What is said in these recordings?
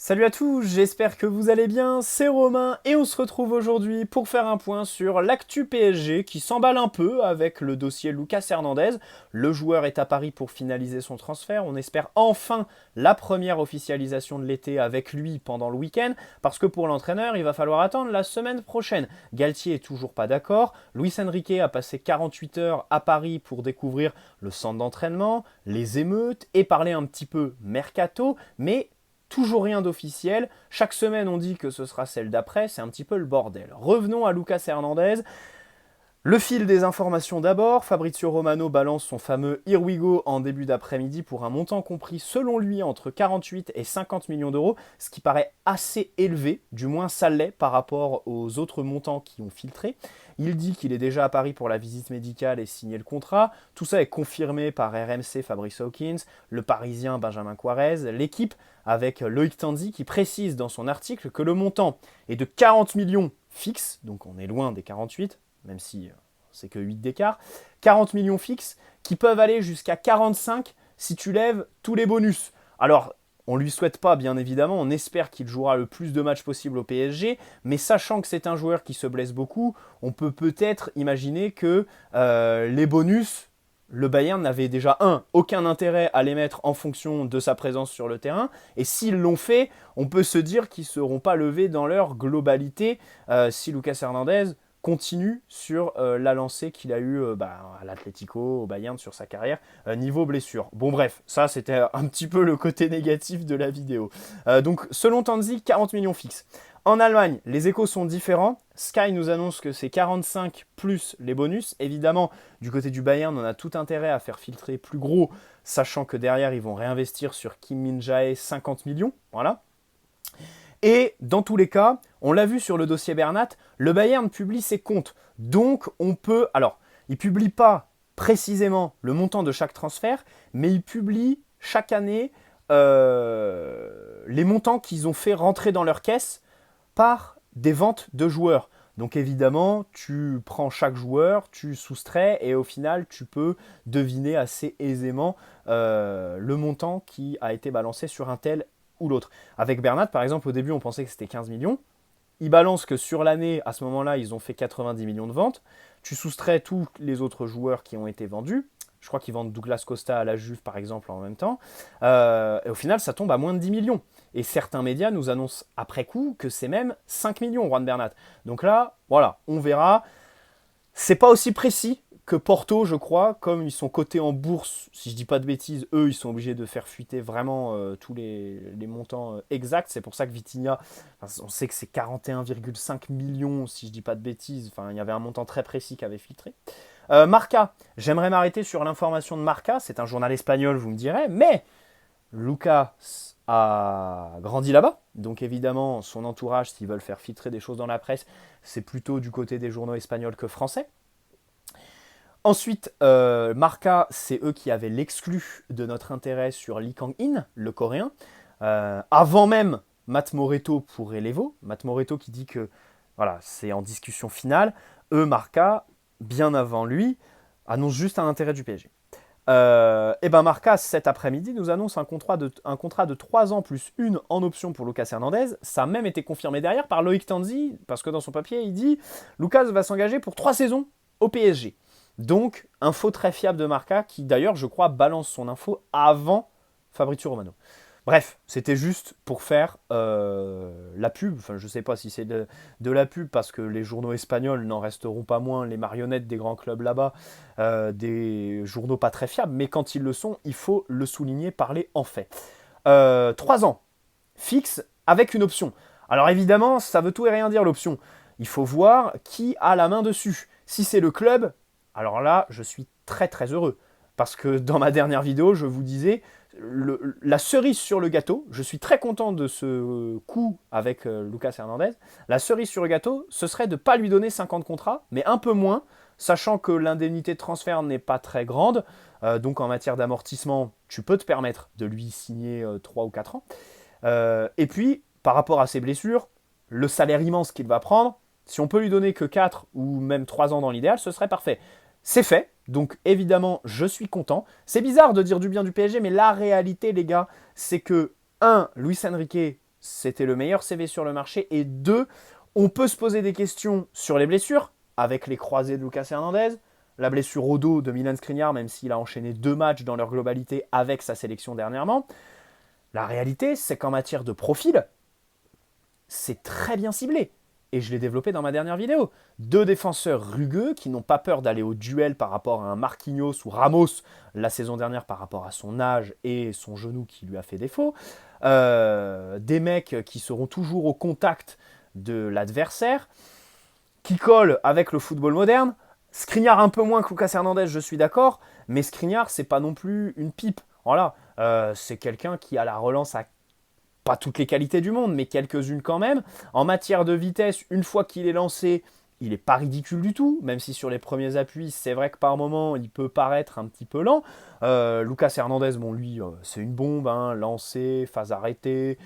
Salut à tous, j'espère que vous allez bien, c'est Romain et on se retrouve aujourd'hui pour faire un point sur l'actu PSG qui s'emballe un peu avec le dossier Lucas Hernandez. Le joueur est à Paris pour finaliser son transfert, on espère enfin la première officialisation de l'été avec lui pendant le week-end parce que pour l'entraîneur il va falloir attendre la semaine prochaine. Galtier est toujours pas d'accord, Luis Enrique a passé 48 heures à Paris pour découvrir le centre d'entraînement, les émeutes et parler un petit peu mercato, mais toujours rien d'officiel. Chaque semaine, on dit que ce sera celle d'après. C'est un petit peu le bordel. Revenons à Lucas Hernandez. Le fil des informations d'abord, Fabrizio Romano balance son fameux Here We Go en début d'après-midi pour un montant compris selon lui entre 48 et 50 millions d'euros, ce qui paraît assez élevé, du moins ça l'est par rapport aux autres montants qui ont filtré. Il dit qu'il est déjà à Paris pour la visite médicale et signer le contrat. Tout ça est confirmé par RMC Fabrice Hawkins, le Parisien Benjamin Quarez, l'équipe avec Loïc Tandy qui précise dans son article que le montant est de 40 millions fixe, donc on est loin des 48, même si c'est que 8 d'écart, 40 millions fixes qui peuvent aller jusqu'à 45 si tu lèves tous les bonus. Alors, on ne lui souhaite pas, bien évidemment, on espère qu'il jouera le plus de matchs possible au PSG, mais sachant que c'est un joueur qui se blesse beaucoup, on peut peut-être imaginer que les bonus, le Bayern n'avait déjà, aucun intérêt à les mettre en fonction de sa présence sur le terrain, et s'ils l'ont fait, on peut se dire qu'ils ne seront pas levés dans leur globalité si Lucas Hernandez continue sur la lancée qu'il a eue à l'Atlético, au Bayern sur sa carrière, niveau blessure. Bon bref, ça c'était un petit peu le côté négatif de la vidéo. Donc selon Tanzi, 40 millions fixes. En Allemagne, les échos sont différents. Sky nous annonce que c'est 45 plus les bonus. Évidemment, du côté du Bayern, on a tout intérêt à faire filtrer plus gros, sachant que derrière, ils vont réinvestir sur Kim Min-jae 50 millions. Voilà. Et dans tous les cas, on l'a vu sur le dossier Bernat, le Bayern publie ses comptes. Donc on peut... Alors, il ne publie pas précisément le montant de chaque transfert, mais il publie chaque année les montants qu'ils ont fait rentrer dans leur caisse par des ventes de joueurs. Donc évidemment, tu prends chaque joueur, tu soustrais et au final, tu peux deviner assez aisément le montant qui a été balancé sur un tel ou l'autre. Avec Bernat, par exemple, au début, on pensait que c'était 15 millions. Il balance que sur l'année, à ce moment-là, ils ont fait 90 millions de ventes. Tu soustrais tous les autres joueurs qui ont été vendus. Je crois qu'ils vendent Douglas Costa à la Juve, par exemple, en même temps. Et au final, ça tombe à moins de 10 millions. Et certains médias nous annoncent après coup que c'est même 5 millions, Juan Bernat. Donc là, voilà, on verra. C'est pas aussi précis que Porto, je crois, comme ils sont cotés en bourse, si je dis pas de bêtises, eux, ils sont obligés de faire fuiter vraiment tous les montants exacts. C'est pour ça que Vitinha, on sait que c'est 41,5 millions, si je dis pas de bêtises. Enfin, il y avait un montant très précis qui avait filtré. Marca, j'aimerais m'arrêter sur l'information de Marca. C'est un journal espagnol, vous me direz, mais Lucas a grandi là-bas. Donc évidemment, son entourage, s'ils veulent faire filtrer des choses dans la presse, c'est plutôt du côté des journaux espagnols que français. Ensuite, Marca, c'est eux qui avaient l'exclu de notre intérêt sur Lee Kang-in, le coréen. Avant même Matt Moreto pour Elevo. Matt Moreto qui dit que voilà, c'est en discussion finale. Eux, Marca, bien avant lui, annonce juste un intérêt du PSG. Et ben Marca, cet après-midi, nous annonce un contrat de 3 ans plus une en option pour Lucas Hernandez. Ça a même été confirmé derrière par Loïc Tanzi, parce que dans son papier, il dit Lucas va s'engager pour 3 saisons au PSG. Donc, info très fiable de Marca, qui d'ailleurs, je crois, balance son info avant Fabrizio Romano. Bref, c'était juste pour faire la pub. Enfin, je ne sais pas si c'est de la pub parce que les journaux espagnols n'en resteront pas moins les marionnettes des grands clubs là-bas, des journaux pas très fiables, mais quand ils le sont, il faut le souligner, parler en fait. 3 ans, fixe, avec une option. Alors évidemment, ça veut tout et rien dire l'option. Il faut voir qui a la main dessus. Si c'est le club, alors là, je suis très très heureux. Parce que dans ma dernière vidéo, je vous disais, la cerise sur le gâteau, je suis très content de ce coup avec Lucas Hernandez. La cerise sur le gâteau, ce serait de ne pas lui donner 50 contrats, mais un peu moins, sachant que l'indemnité de transfert n'est pas très grande. Donc en matière d'amortissement, tu peux te permettre de lui signer 3 ou 4 ans. Et puis, par rapport à ses blessures, le salaire immense qu'il va prendre, si on peut lui donner que 4 ou même 3 ans dans l'idéal, ce serait parfait. C'est fait, donc évidemment, je suis content. C'est bizarre de dire du bien du PSG, mais la réalité, les gars, c'est que, Luis Enrique c'était le meilleur CV sur le marché. Et 2, on peut se poser des questions sur les blessures, avec les croisés de Lucas Hernandez, la blessure au dos de Milan Skriniar, même s'il a enchaîné 2 matchs dans leur globalité avec sa sélection dernièrement. La réalité, c'est qu'en matière de profil, c'est très bien ciblé. Et je l'ai développé dans ma dernière vidéo. 2 défenseurs rugueux qui n'ont pas peur d'aller au duel par rapport à un Marquinhos ou Ramos la saison dernière par rapport à son âge et son genou qui lui a fait défaut. Des mecs qui seront toujours au contact de l'adversaire, qui collent avec le football moderne. Skriniar un peu moins que Lucas Hernandez, je suis d'accord, mais Skriniar, c'est pas non plus une pipe. Voilà, c'est quelqu'un qui a la relance à pas toutes les qualités du monde, mais quelques-unes quand même. En matière de vitesse, une fois qu'il est lancé, il n'est pas ridicule du tout, même si sur les premiers appuis, c'est vrai que par moment, il peut paraître un petit peu lent. Lucas Hernandez, bon, lui, c'est une bombe, hein, lancé, phase arrêtée,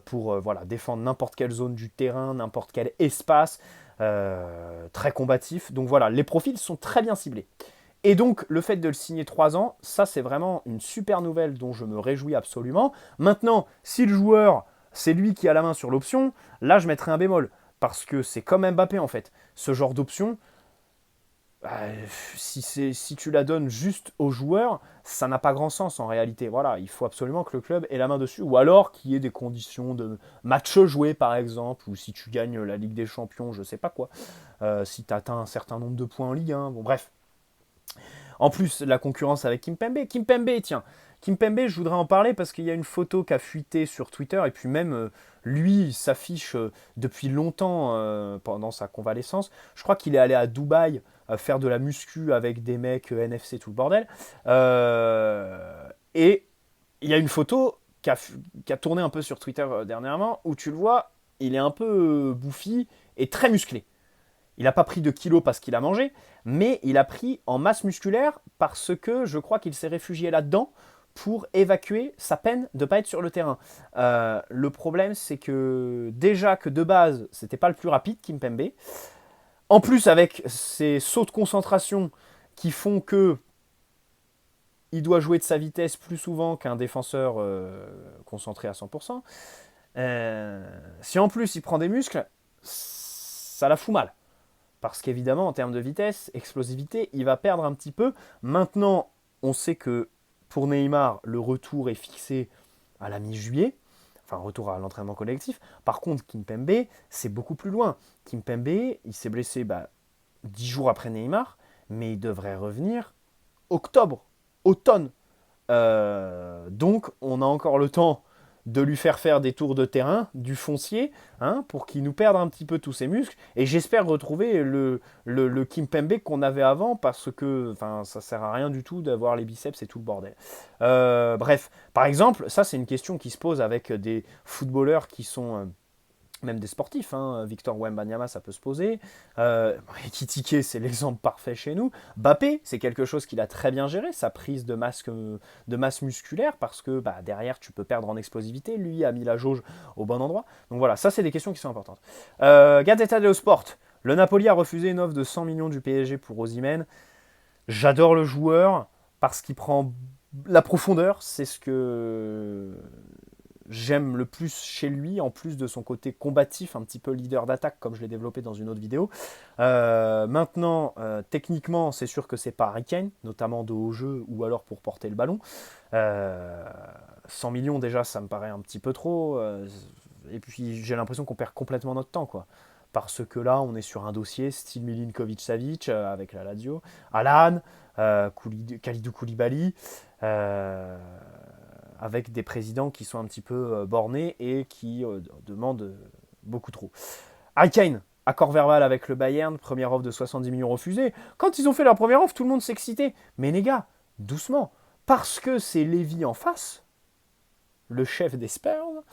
pour voilà, défendre n'importe quelle zone du terrain, n'importe quel espace, très combatif. Donc voilà, les profils sont très bien ciblés. Et donc, le fait de le signer 3 ans, ça, c'est vraiment une super nouvelle dont je me réjouis absolument. Maintenant, si le joueur, c'est lui qui a la main sur l'option, là, je mettrai un bémol. Parce que c'est comme Mbappé, en fait. Ce genre d'option, si tu la donnes juste au joueur, ça n'a pas grand sens en réalité. Voilà, il faut absolument que le club ait la main dessus. Ou alors qu'il y ait des conditions de match joué, par exemple, ou si tu gagnes la Ligue des Champions, je sais pas quoi. Si tu atteins un certain nombre de points en Ligue 1. Bon, bref. En plus, la concurrence avec Kimpembe. Kimpembe, je voudrais en parler parce qu'il y a une photo qui a fuité sur Twitter et puis même lui, il s'affiche depuis longtemps pendant sa convalescence. Je crois qu'il est allé à Dubaï faire de la muscu avec des mecs NFC, tout le bordel. Et il y a une photo qui a tourné un peu sur Twitter dernièrement où tu le vois, il est un peu bouffi et très musclé. Il n'a pas pris de kilos parce qu'il a mangé, mais il a pris en masse musculaire parce que je crois qu'il s'est réfugié là-dedans pour évacuer sa peine de ne pas être sur le terrain. Le problème, c'est que déjà que de base, c'était pas le plus rapide, Kimpembe. En plus, avec ces sauts de concentration qui font que il doit jouer de sa vitesse plus souvent qu'un défenseur concentré à 100%. Si en plus il prend des muscles, ça la fout mal. Parce qu'évidemment, en termes de vitesse, explosivité, il va perdre un petit peu. Maintenant, on sait que pour Neymar, le retour est fixé à la mi-juillet. Enfin, retour à l'entraînement collectif. Par contre, Kimpembe, c'est beaucoup plus loin. Kimpembe, il s'est blessé 10 jours après Neymar, mais il devrait revenir octobre, automne. Donc, on a encore le temps de lui faire des tours de terrain, du foncier, hein, pour qu'il nous perde un petit peu tous ses muscles. Et j'espère retrouver le Kimpembe qu'on avait avant, parce que ça sert à rien du tout d'avoir les biceps et tout le bordel. Bref, par exemple, ça c'est une question qui se pose avec des footballeurs qui sont... même des sportifs, hein. Victor Wembanyama, ça peut se poser. Ekitike, c'est l'exemple parfait chez nous. Bappé, c'est quelque chose qu'il a très bien géré, sa prise de masse musculaire, parce que derrière, tu peux perdre en explosivité. Lui a mis la jauge au bon endroit. Donc voilà, ça, c'est des questions qui sont importantes. Gazzetta dello Sport. Le Napoli a refusé une offre de 100 millions du PSG pour Osimhen. J'adore le joueur parce qu'il prend la profondeur. C'est ce que j'aime le plus chez lui, en plus de son côté combatif, un petit peu leader d'attaque, comme je l'ai développé dans une autre vidéo. Maintenant, techniquement, c'est sûr que c'est pas Harry Kane, notamment de haut jeu ou alors pour porter le ballon. 100 millions, déjà, ça me paraît un petit peu trop. Et puis, j'ai l'impression qu'on perd complètement notre temps, quoi. Parce que là, on est sur un dossier style Milinkovic-Savic avec la Lazio, Alan, Kalidou Koulibaly, avec des présidents qui sont un petit peu bornés et qui demandent beaucoup trop. Harry Kane, accord verbal avec le Bayern, première offre de 70 millions refusée. Quand ils ont fait leur première offre, tout le monde s'excitait. Mais les gars, doucement, parce que c'est Lévy en face, le chef des Spurs,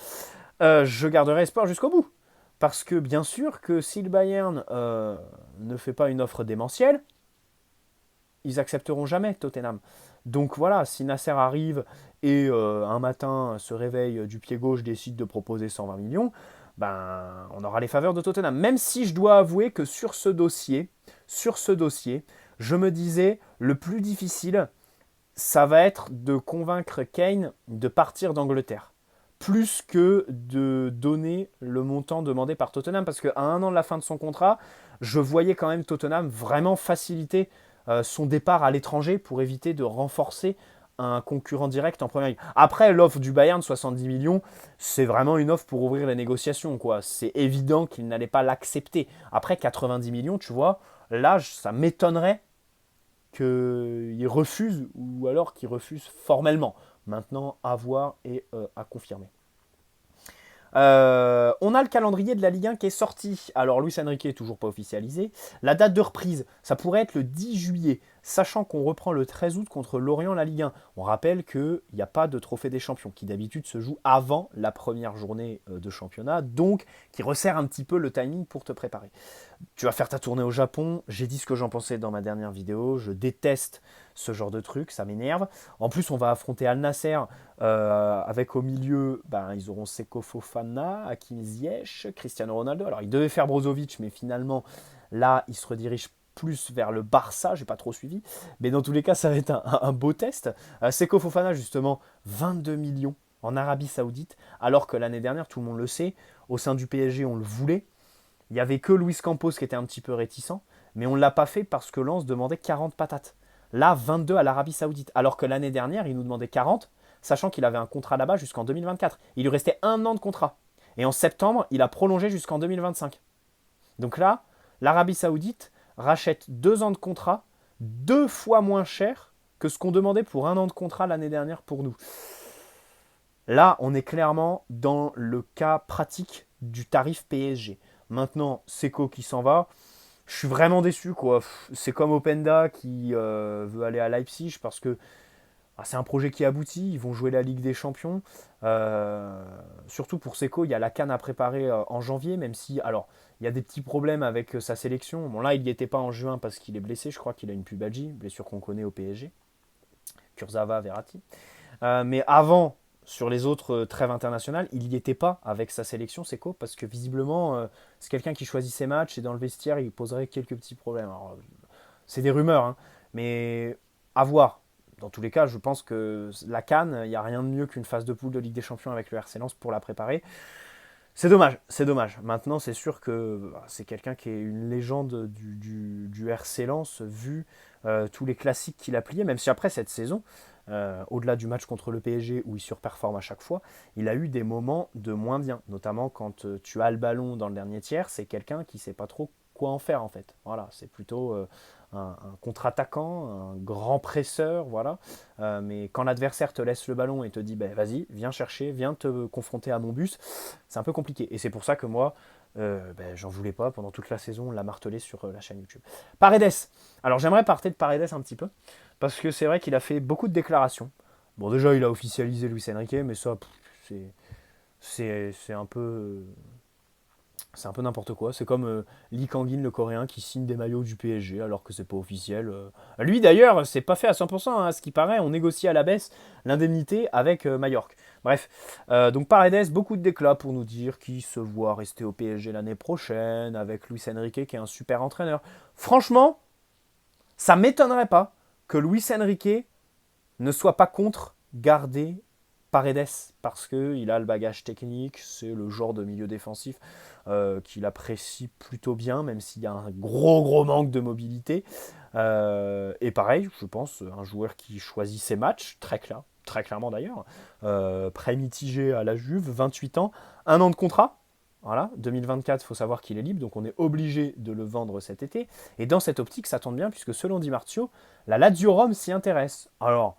je garderai espoir jusqu'au bout. Parce que bien sûr que si le Bayern ne fait pas une offre démentielle, ils accepteront jamais Tottenham. Donc voilà, si Nasser arrive et un matin se réveille du pied gauche, décide de proposer 120 millions, on aura les faveurs de Tottenham. Même si je dois avouer que sur ce dossier, je me disais, le plus difficile, ça va être de convaincre Kane de partir d'Angleterre. plus que de donner le montant demandé par Tottenham, parce qu'à 1 an de la fin de son contrat, je voyais quand même Tottenham vraiment faciliter son départ à l'étranger pour éviter de renforcer un concurrent direct en première ligue. Après, l'offre du Bayern, 70 millions, c'est vraiment une offre pour ouvrir les négociations, quoi. C'est évident qu'il n'allait pas l'accepter. Après, 90 millions, tu vois, là, ça m'étonnerait qu'il refuse ou alors qu'il refuse formellement. Maintenant, à voir et à confirmer. On a le calendrier de la Ligue 1 qui est sorti. Alors, Luis Enrique est toujours pas officialisé. La date de reprise, ça pourrait être le 10 juillet, sachant qu'on reprend le 13 août contre Lorient la Ligue 1. On rappelle qu'il n'y a pas de trophée des champions, qui d'habitude se joue avant la première journée de championnat, donc qui resserre un petit peu le timing pour te préparer. Tu vas faire ta tournée au Japon. J'ai dit ce que j'en pensais dans ma dernière vidéo. Je déteste ce genre de truc, ça m'énerve. En plus, on va affronter Al Nasser avec au milieu, ils auront Seko Fofana, Hakim Ziyech, Cristiano Ronaldo. Alors, il devait faire Brozovic, mais finalement, là, il se redirige plus vers le Barça, j'ai pas trop suivi. Mais dans tous les cas, ça va être un beau test. Seko Fofana, justement, 22 millions en Arabie Saoudite, alors que l'année dernière, tout le monde le sait, au sein du PSG, on le voulait. Il n'y avait que Luis Campos qui était un petit peu réticent, mais on ne l'a pas fait parce que Lens demandait 40 patates. Là, 22 à l'Arabie Saoudite, alors que l'année dernière, il nous demandait 40, sachant qu'il avait un contrat là-bas jusqu'en 2024. Il lui restait 1 an de contrat. Et en septembre, il a prolongé jusqu'en 2025. Donc là, l'Arabie Saoudite rachète 2 ans de contrat, 2 fois moins cher que ce qu'on demandait pour 1 an de contrat l'année dernière pour nous. Là, on est clairement dans le cas pratique du tarif PSG. Maintenant, Seko qui s'en va, je suis vraiment déçu, quoi. C'est comme Openda qui veut aller à Leipzig parce que c'est un projet qui aboutit. Ils vont jouer la Ligue des Champions. Surtout pour Seko, il y a la CAN à préparer en janvier, même si, alors, il y a des petits problèmes avec sa sélection. Bon, là, il n'y était pas en juin parce qu'il est blessé. Je crois qu'il a une pubalgie, blessure qu'on connaît au PSG. Kurzawa, Verratti. Mais avant, sur les autres trêves internationales, il n'y était pas avec sa sélection, Seko, parce que visiblement, c'est quelqu'un qui choisit ses matchs et dans le vestiaire, il poserait quelques petits problèmes. Alors, c'est des rumeurs, hein, mais à voir. Dans tous les cas, je pense que la CAN, il n'y a rien de mieux qu'une phase de poule de Ligue des Champions avec le RC Lens pour la préparer. C'est dommage, c'est dommage. Maintenant, c'est sûr que c'est quelqu'un qui est une légende du RC Lens, vu tous les classiques qu'il a pliés, même si après cette saison, au-delà du match contre le PSG où il surperforme à chaque fois, il a eu des moments de moins bien, notamment quand tu as le ballon dans le dernier tiers, c'est quelqu'un qui ne sait pas trop quoi en faire en fait. Voilà, c'est plutôt un contre-attaquant, un grand presseur, voilà. Mais quand l'adversaire te laisse le ballon et te dit vas-y, viens chercher, viens te confronter à mon bus, c'est un peu compliqué. Et c'est pour ça que moi, j'en voulais pas pendant toute la saison, on l'a martelé sur la chaîne YouTube. Paredes. Alors j'aimerais parler de Paredes un petit peu, parce que c'est vrai qu'il a fait beaucoup de déclarations. Bon, déjà, il a officialisé Luis Enrique, mais ça, c'est un peu. C'est un peu n'importe quoi. C'est comme Lee Kangin, le coréen, qui signe des maillots du PSG alors que c'est pas officiel. Lui d'ailleurs, c'est pas fait à 100%, hein, à ce qui paraît. On négocie à la baisse l'indemnité avec Mallorca. Bref, donc Paredes, beaucoup de déclats pour nous dire qu'il se voit rester au PSG l'année prochaine avec Luis Enrique qui est un super entraîneur. Franchement, ça m'étonnerait pas que Luis Enrique ne soit pas contre garder Paredes parce qu'il a le bagage technique, c'est le genre de milieu défensif qu'il apprécie plutôt bien, même s'il y a un gros manque de mobilité. Et pareil, je pense, un joueur qui choisit ses matchs, très clairement d'ailleurs, prêt mitigé à la Juve, 28 ans, 1 an de contrat. Voilà, 2024, il faut savoir qu'il est libre, donc on est obligé de le vendre cet été. Et dans cette optique, ça tombe bien, puisque selon Di Marzio, la Lazio Rome s'y intéresse. Alors,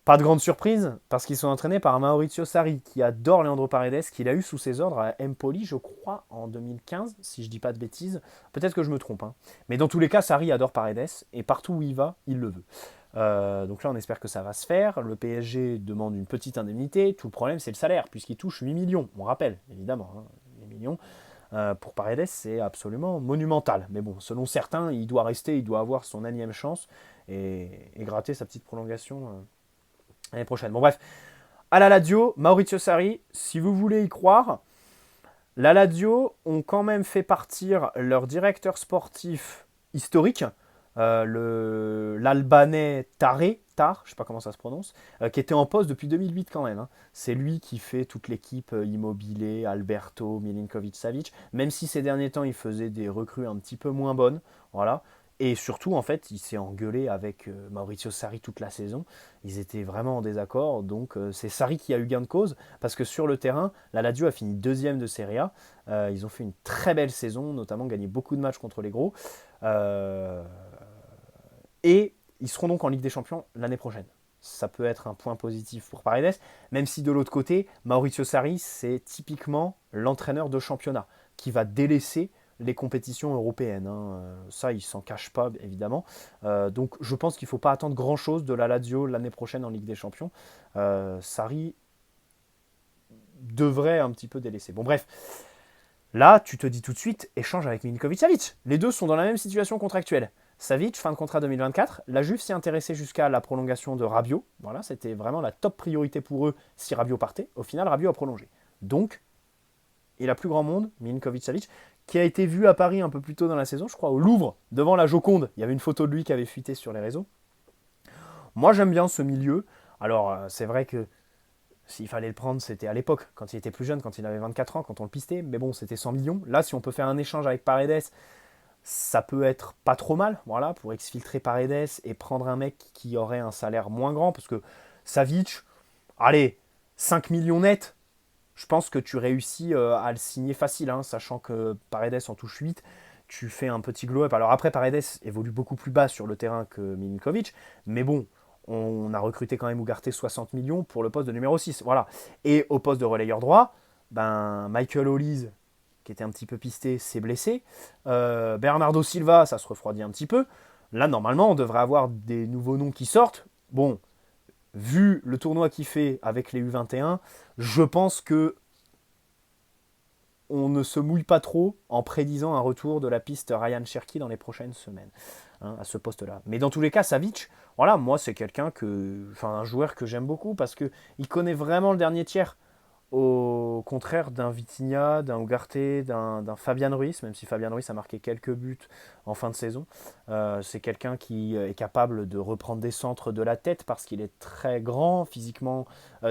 pas de grande surprise, parce qu'ils sont entraînés par Maurizio Sarri, qui adore Leandro Paredes, qu'il a eu sous ses ordres à Empoli, je crois, en 2015, si je dis pas de bêtises. Peut-être que je me trompe, hein. Mais dans tous les cas, Sarri adore Paredes, et partout où il va, il le veut. Donc là, on espère que ça va se faire. Le PSG demande une petite indemnité. Tout le problème, c'est le salaire, puisqu'il touche 8 millions. On rappelle, évidemment, hein, 8 millions. Pour Paredes, c'est absolument monumental. Mais bon, selon certains, il doit rester, il doit avoir son énième chance et gratter sa petite prolongation l'année prochaine. Bon bref, à la Lazio, Maurizio Sarri, si vous voulez y croire, la Lazio ont quand même fait partir leur directeur sportif historique, l'Albanais Taré, Mokhtar, je sais pas comment ça se prononce, qui était en poste depuis 2008 quand même. Hein. C'est lui qui fait toute l'équipe Immobilier, Alberto, Milinkovic-Savic, même si ces derniers temps il faisait des recrues un petit peu moins bonnes. Voilà. Et surtout, en fait, il s'est engueulé avec Maurizio Sarri toute la saison. Ils étaient vraiment en désaccord. Donc, c'est Sarri qui a eu gain de cause. Parce que sur le terrain, la Lazio a fini deuxième de Serie A. Ils ont fait une très belle saison, notamment gagné beaucoup de matchs contre les gros. Euh, et ils seront donc en Ligue des Champions l'année prochaine. Ça peut être un point positif pour Paredes, même si de l'autre côté, Maurizio Sarri, c'est typiquement l'entraîneur de championnat qui va délaisser les compétitions européennes. Hein. Ça, il s'en cache pas, évidemment. Donc, je pense qu'il ne faut pas attendre grand-chose de la Lazio l'année prochaine en Ligue des Champions. Sarri devrait un petit peu délaisser. Bon, bref. Là, tu te dis tout de suite, échange avec Milinkovic-Savic. Les deux sont dans la même situation contractuelle. Savic, fin de contrat 2024. La Juve s'y intéressait jusqu'à la prolongation de Rabiot. Voilà, c'était vraiment la top priorité pour eux si Rabiot partait. Au final, Rabiot a prolongé. Donc, il a plus grand monde, Milinkovic-Savic, qui a été vu à Paris un peu plus tôt dans la saison, je crois, au Louvre, devant la Joconde. Il y avait une photo de lui qui avait fuité sur les réseaux. Moi, j'aime bien ce milieu. Alors, c'est vrai que s'il fallait le prendre, c'était à l'époque, quand il était plus jeune, quand il avait 24 ans, quand on le pistait. Mais bon, c'était 100 millions. Là, si on peut faire un échange avec Paredes, ça peut être pas trop mal, voilà, pour exfiltrer Paredes et prendre un mec qui aurait un salaire moins grand, parce que Savic, allez, 5 millions net, je pense que tu réussis à le signer facile, hein, sachant que Paredes en touche 8, tu fais un petit glow-up. Alors après, Paredes évolue beaucoup plus bas sur le terrain que Milinkovic, mais bon, on a recruté quand même Ugarte 60 millions pour le poste de numéro 6, voilà. Et au poste de relayeur droit, ben, Michael Olise, qui était un petit peu pisté, s'est blessé. Bernardo Silva, ça se refroidit un petit peu. Là, normalement, on devrait avoir des nouveaux noms qui sortent. Bon, vu le tournoi qu'il fait avec les U21, je pense que on ne se mouille pas trop en prédisant un retour de la piste Ryan Cherki dans les prochaines semaines, hein, à ce poste-là. Mais dans tous les cas, Savic, voilà, moi c'est un joueur que j'aime beaucoup parce que il connaît vraiment le dernier tiers. Au contraire d'un Vitinha, d'un Ugarte, d'un Fabian Ruiz, même si Fabian Ruiz a marqué quelques buts en fin de saison. C'est quelqu'un qui est capable de reprendre des centres de la tête parce qu'il est très grand, physiquement,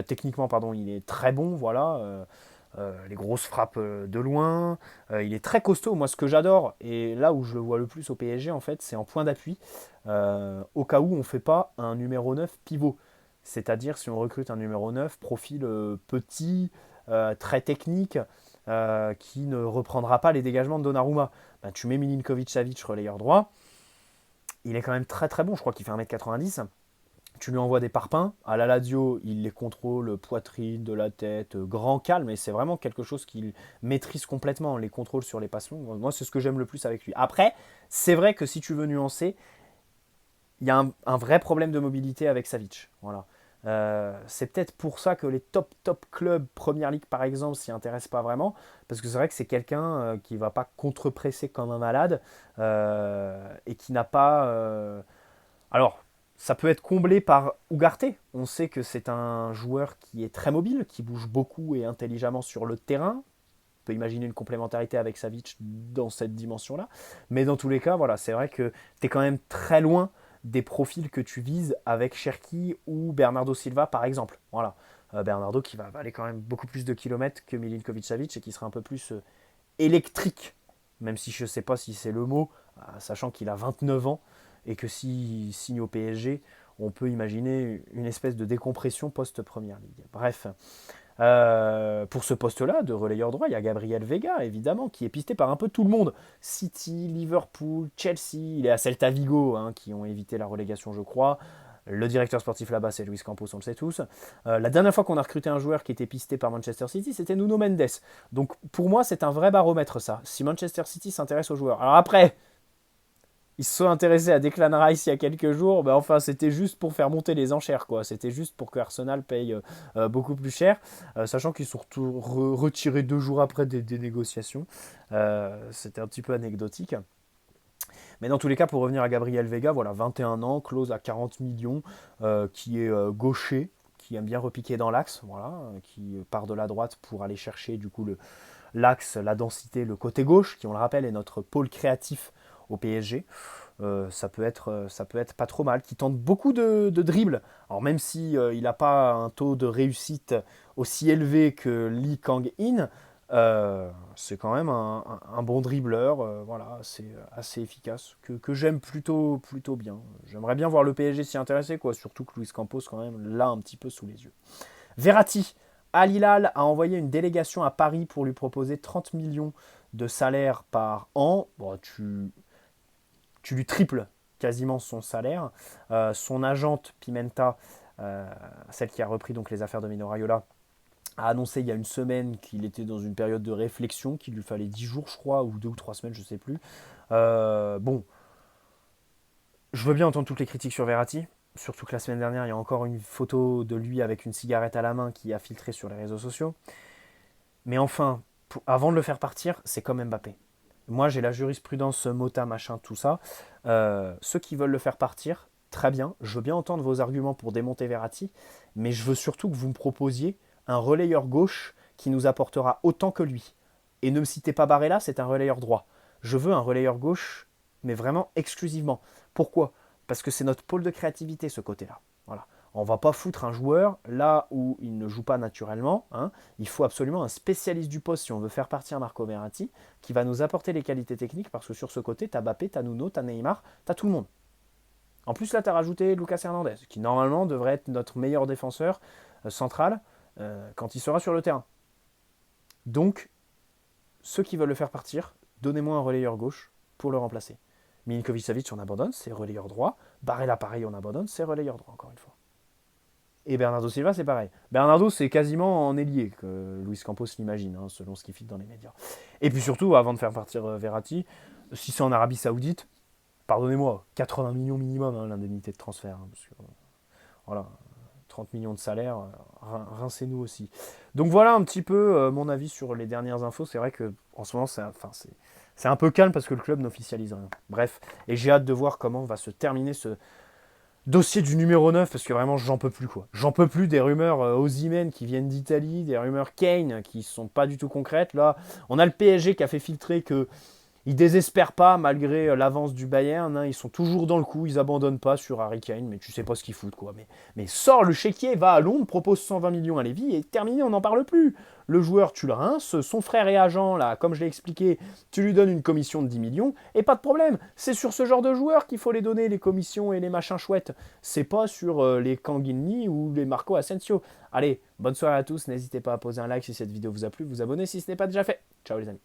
techniquement, pardon, il est très bon, voilà. Les grosses frappes de loin. Il est très costaud. Moi, ce que j'adore, et là où je le vois le plus au PSG, en fait, c'est en point d'appui. Au cas où on ne fait pas un numéro 9 pivot. C'est-à-dire si on recrute un numéro 9, profil petit, très technique, qui ne reprendra pas les dégagements de Donnarumma. Ben, tu mets Milinkovic-Savic relayeur droit. Il est quand même très très bon. Je crois qu'il fait 1m90. Tu lui envoies des parpaings. À la Lazio, il les contrôle poitrine, de la tête, grand calme. Et c'est vraiment quelque chose qu'il maîtrise complètement, les contrôles sur les passes longues. Moi, c'est ce que j'aime le plus avec lui. Après, c'est vrai que si tu veux nuancer, il y a un vrai problème de mobilité avec Savic. Voilà. C'est peut-être pour ça que les top clubs, Première Ligue par exemple, s'y intéressent pas vraiment. Parce que c'est vrai que c'est quelqu'un qui va pas contre-presser comme un malade et qui n'a pas. Alors, ça peut être comblé par Ugarte. On sait que c'est un joueur qui est très mobile, qui bouge beaucoup et intelligemment sur le terrain. On peut imaginer une complémentarité avec Savic dans cette dimension-là. Mais dans tous les cas, voilà, c'est vrai que tu es quand même très loin des profils que tu vises avec Cherki ou Bernardo Silva, par exemple. Voilà. Bernardo qui va aller quand même beaucoup plus de kilomètres que Milinkovic-Savic et qui sera un peu plus électrique, même si je ne sais pas si c'est le mot, sachant qu'il a 29 ans et que s'il signe au PSG, on peut imaginer une espèce de décompression post-Première Ligue. Bref, pour ce poste-là de relayeur droit, il y a Gabriel Vega, évidemment, qui est pisté par un peu tout le monde. City, Liverpool, Chelsea, il est à Celta Vigo, hein, qui ont évité la relégation, je crois. Le directeur sportif là-bas, c'est Luis Campos, on le sait tous. La dernière fois qu'on a recruté un joueur qui était pisté par Manchester City, c'était Nuno Mendes. Donc pour moi, c'est un vrai baromètre, ça. Si Manchester City s'intéresse aux joueurs. Alors après, ils se sont intéressés à Declan Rice il y a quelques jours, ben enfin c'était juste pour faire monter les enchères, quoi. C'était juste pour que Arsenal paye beaucoup plus cher, sachant qu'ils sont retirés 2 jours après des négociations. C'était un petit peu anecdotique. Mais dans tous les cas, pour revenir à Gabriel Vega, voilà, 21 ans, close à 40 millions, qui est gaucher, qui aime bien repiquer dans l'axe, voilà, qui part de la droite pour aller chercher du coup l'axe, la densité, le côté gauche, qui on le rappelle est notre pôle créatif au PSG. ça peut être pas trop mal, qui tente beaucoup de dribbles. Alors même si il n'a pas un taux de réussite aussi élevé que Lee Kang-in, c'est quand même un bon dribbleur, voilà, c'est assez efficace, que j'aime plutôt bien. J'aimerais bien voir le PSG s'y intéresser, quoi, surtout que Luis Campos quand même l'a un petit peu sous les yeux. Verratti, Al Hilal a envoyé une délégation à Paris pour lui proposer 30 millions de salaire par an. Bon, tu lui triples quasiment son salaire. Son agente Pimenta, celle qui a repris donc les affaires de Mino Raiola, a annoncé il y a une semaine qu'il était dans une période de réflexion, qu'il lui fallait 10 jours, je crois, ou 2 ou 3 semaines, je ne sais plus. Bon, je veux bien entendre toutes les critiques sur Verratti, surtout que la semaine dernière, il y a encore une photo de lui avec une cigarette à la main qui a filtré sur les réseaux sociaux. Mais enfin, avant de le faire partir, c'est comme Mbappé. Moi, j'ai la jurisprudence Mota, machin, tout ça. Ceux qui veulent le faire partir, très bien. Je veux bien entendre vos arguments pour démonter Verratti, mais je veux surtout que vous me proposiez un relayeur gauche qui nous apportera autant que lui. Et ne me citez pas Barella, c'est un relayeur droit. Je veux un relayeur gauche, mais vraiment exclusivement. Pourquoi? Parce que c'est notre pôle de créativité, ce côté-là. Voilà. On va pas foutre un joueur là où il ne joue pas naturellement. Hein. Il faut absolument un spécialiste du poste si on veut faire partir Marco Verratti, qui va nous apporter les qualités techniques, parce que sur ce côté, t'as Mbappé, t'as Nuno, t'as Neymar, t'as tout le monde. En plus, là, t'as rajouté Lucas Hernandez, qui normalement devrait être notre meilleur défenseur central quand il sera sur le terrain. Donc, ceux qui veulent le faire partir, donnez-moi un relayeur gauche pour le remplacer. Milinkovic-Savic, on abandonne, c'est relayeur droit. Barella, pareil, on abandonne, c'est relayeur droit, encore une fois. Et Bernardo Silva, c'est pareil. Bernardo, c'est quasiment en ailier que Luis Campos l'imagine, hein, selon ce qu'il fit dans les médias. Et puis surtout, avant de faire partir Verratti, si c'est en Arabie Saoudite, pardonnez-moi, 80 millions minimum, hein, l'indemnité de transfert. Hein, parce que, voilà, 30 millions de salaire, rincez-nous aussi. Donc voilà un petit peu mon avis sur les dernières infos. C'est vrai qu'en ce moment, c'est un peu calme parce que le club n'officialise rien. Bref, et j'ai hâte de voir comment va se terminer ce dossier du numéro 9 parce que vraiment j'en peux plus quoi. J'en peux plus des rumeurs Osimhen qui viennent d'Italie, des rumeurs Kane qui sont pas du tout concrètes. Là, on a le PSG qui a fait filtrer que ils désespèrent pas malgré l'avance du Bayern. Hein, ils sont toujours dans le coup, ils abandonnent pas sur Harry Kane, mais tu sais pas ce qu'ils foutent quoi. Mais sors le chéquier, va à Londres, propose 120 millions à Lévy et terminé, on n'en parle plus. Le joueur, tu le rinces, son frère et agent, là, comme je l'ai expliqué, tu lui donnes une commission de 10 millions et pas de problème. C'est sur ce genre de joueurs qu'il faut les donner, les commissions et les machins chouettes. C'est pas sur les Kanguinli ou les Marco Asensio. Allez, bonne soirée à tous, n'hésitez pas à poser un like si cette vidéo vous a plu, vous abonner si ce n'est pas déjà fait. Ciao les amis.